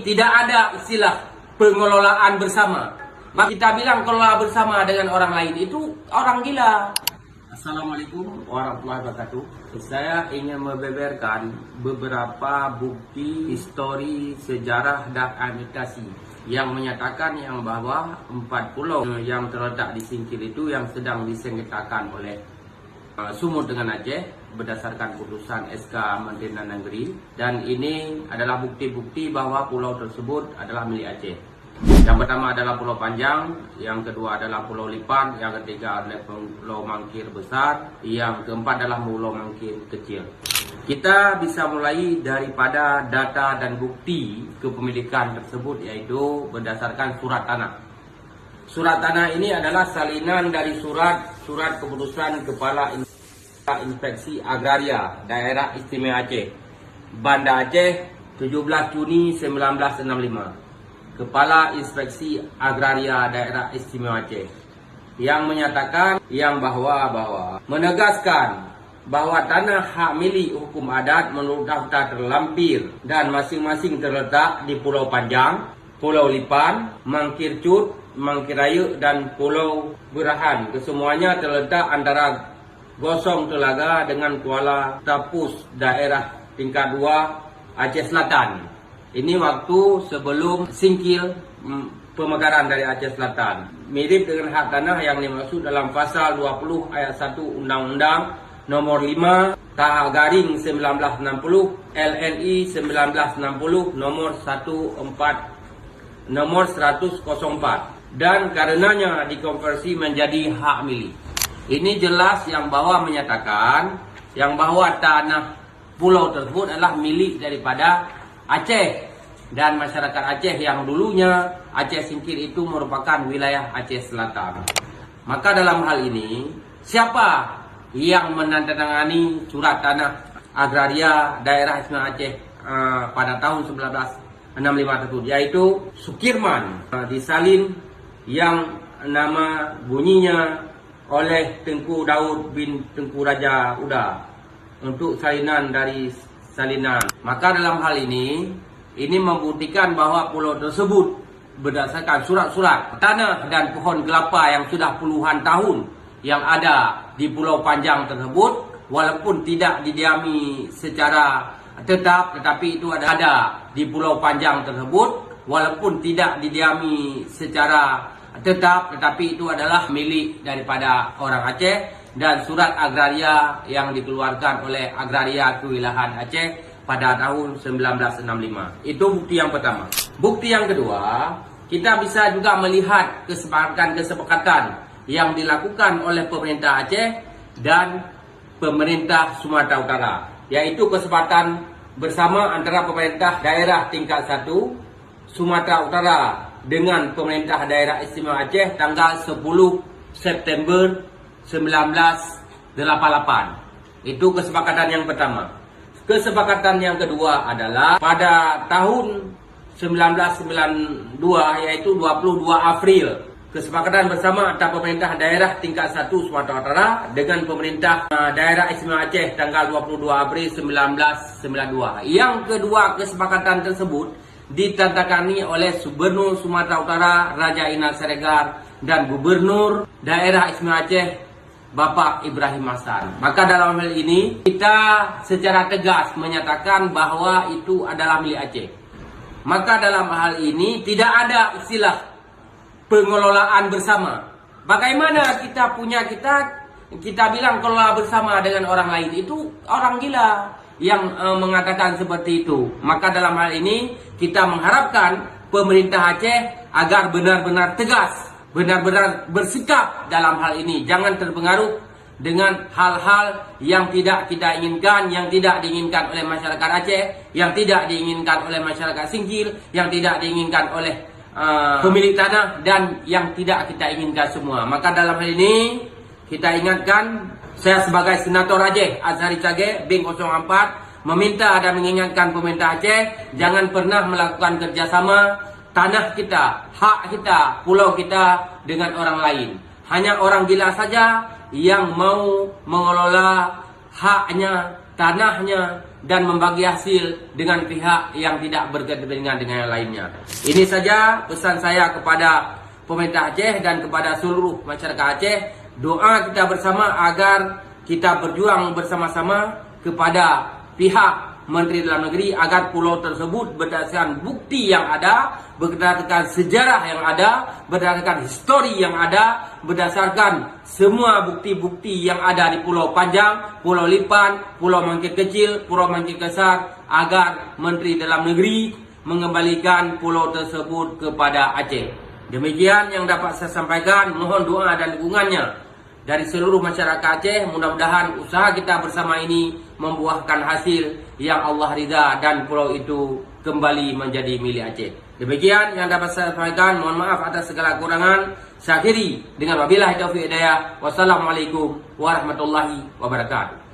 tidak ada istilah pengelolaan bersama. Maka kita bilang kelola bersama dengan orang lain itu orang gila. Assalamualaikum warahmatullahi wabarakatuh. Saya ingin membeberkan beberapa bukti histori, sejarah dan imitasi yang menyatakan yang bahwa 4 pulau yang terletak di Singkil itu yang sedang disengketakan oleh Sumut dengan Aceh berdasarkan putusan SK Menteri Dalam Negeri, dan ini adalah bukti-bukti bahwa pulau tersebut adalah milik Aceh. Yang pertama adalah Pulau Panjang, yang kedua adalah Pulau Lipan, yang ketiga adalah Pulau Mangkir Besar, yang keempat adalah Pulau Mangkir Kecil. Kita bisa mulai daripada data dan bukti kepemilikan tersebut, yaitu berdasarkan surat tanah. Surat tanah ini adalah salinan dari surat keputusan Kepala Inspeksi Agraria Daerah Istimewa Aceh, Banda Aceh, 17 Juni 1965. Kepala Inspeksi Agraria Daerah Istimewa Aceh yang menyatakan yang bahwa menegaskan bahwa tanah hak milik hukum adat menurut daftar terlampir dan masing-masing terletak di Pulau Panjang, Pulau Lipan, Mangkir Cut, Mangkir Raya dan Pulau Berahan. Kesemuanya terletak antara Gosong Telaga dengan Kuala Tapus, daerah tingkat 2 Aceh Selatan. Ini waktu sebelum Singkil pemekaran dari Aceh Selatan. Mirip dengan hak tanah yang dimaksud dalam pasal 20 ayat 1 Undang-Undang nomor 5 / 1960 LNI 1960 nomor 104 dan karenanya dikonversi menjadi hak milik. Ini jelas yang bahwa menyatakan yang bahwa tanah pulau tersebut adalah milik daripada Aceh dan masyarakat Aceh yang dulunya Aceh Singkil itu merupakan wilayah Aceh Selatan. Maka dalam hal ini siapa yang menandatangani surat tanah agraria daerah Istimewa Aceh pada tahun 1965 tersebut, yaitu Sukirman, disalin yang nama bunyinya oleh Tengku Daud bin Tengku Raja Uda untuk salinan dari salinan. Maka dalam hal ini membuktikan bahwa pulau tersebut berdasarkan surat-surat tanah dan pohon kelapa yang sudah puluhan tahun yang ada di Pulau Panjang tersebut, walaupun tidak didiami secara tetap, tetapi itu ada di Pulau Panjang tersebut, walaupun tidak didiami secara tetap, tetapi itu adalah milik daripada orang Aceh, dan surat agraria yang dikeluarkan oleh Agraria Kewilayahan Aceh pada tahun 1965. Itu bukti yang pertama. Bukti yang kedua, kita bisa juga melihat kesepakatan yang dilakukan oleh pemerintah Aceh dan pemerintah Sumatera Utara, yaitu kesepakatan bersama antara pemerintah daerah tingkat 1 Sumatera Utara dengan pemerintah daerah Istimewa Aceh tanggal 10 September 1988. Itu kesepakatan yang pertama. Kesepakatan yang kedua adalah pada tahun 1992, yaitu 22 April. Kesepakatan bersama antara pemerintah daerah tingkat 1 Sumatera Utara dengan pemerintah daerah Istimewa Aceh tanggal 22 April 1992. Yang kedua kesepakatan tersebut ditandatangani oleh Gubernur Sumatera Utara Raja Inal Siregar dan Gubernur daerah Istimewa Aceh Bapak Ibrahim Hasan. Maka dalam hal ini kita secara tegas menyatakan bahwa itu adalah milik Aceh. Maka dalam hal ini tidak ada istilah pengelolaan bersama. Bagaimana kita bilang kelola bersama dengan orang lain, itu orang gila yang mengatakan seperti itu. Maka dalam hal ini kita mengharapkan pemerintah Aceh agar benar-benar tegas, benar-benar bersikap dalam hal ini. Jangan terpengaruh dengan hal-hal yang tidak kita inginkan, yang tidak diinginkan oleh masyarakat Aceh, yang tidak diinginkan oleh masyarakat Singkil, yang tidak diinginkan oleh pemilik tanah, dan yang tidak kita inginkan semua. Maka dalam hal ini kita ingatkan, saya sebagai Senator Aceh Azhari Cage BIN 04 meminta dan mengingatkan pemerintah Aceh jangan pernah melakukan kerjasama tanah kita, hak kita, pulau kita dengan orang lain. Hanya orang gila saja yang mau mengelola haknya tanahnya dan membagi hasil dengan pihak yang tidak berkepentingan dengan yang lainnya. Ini saja pesan saya kepada pemerintah Aceh dan kepada seluruh masyarakat Aceh. Doa kita bersama agar kita berjuang bersama-sama kepada pihak Menteri Dalam Negeri agar pulau tersebut berdasarkan bukti yang ada, berdasarkan sejarah yang ada, berdasarkan histori yang ada, berdasarkan semua bukti-bukti yang ada di Pulau Panjang, Pulau Lipan, Pulau Mangkit Kecil, Pulau Mangkit Besar, agar Menteri Dalam Negeri mengembalikan pulau tersebut kepada Aceh. Demikian yang dapat saya sampaikan. Mohon doa dan dukungannya dari seluruh masyarakat Aceh. Mudah-mudahan usaha kita bersama ini membuahkan hasil yang Allah ridha dan pulau itu kembali menjadi milik Aceh. Demikian yang dapat saya sampaikan. Mohon maaf atas segala kekurangan. Saya akhiri dengan wabillahi taufiq hidayah. Wassalamualaikum warahmatullahi wabarakatuh.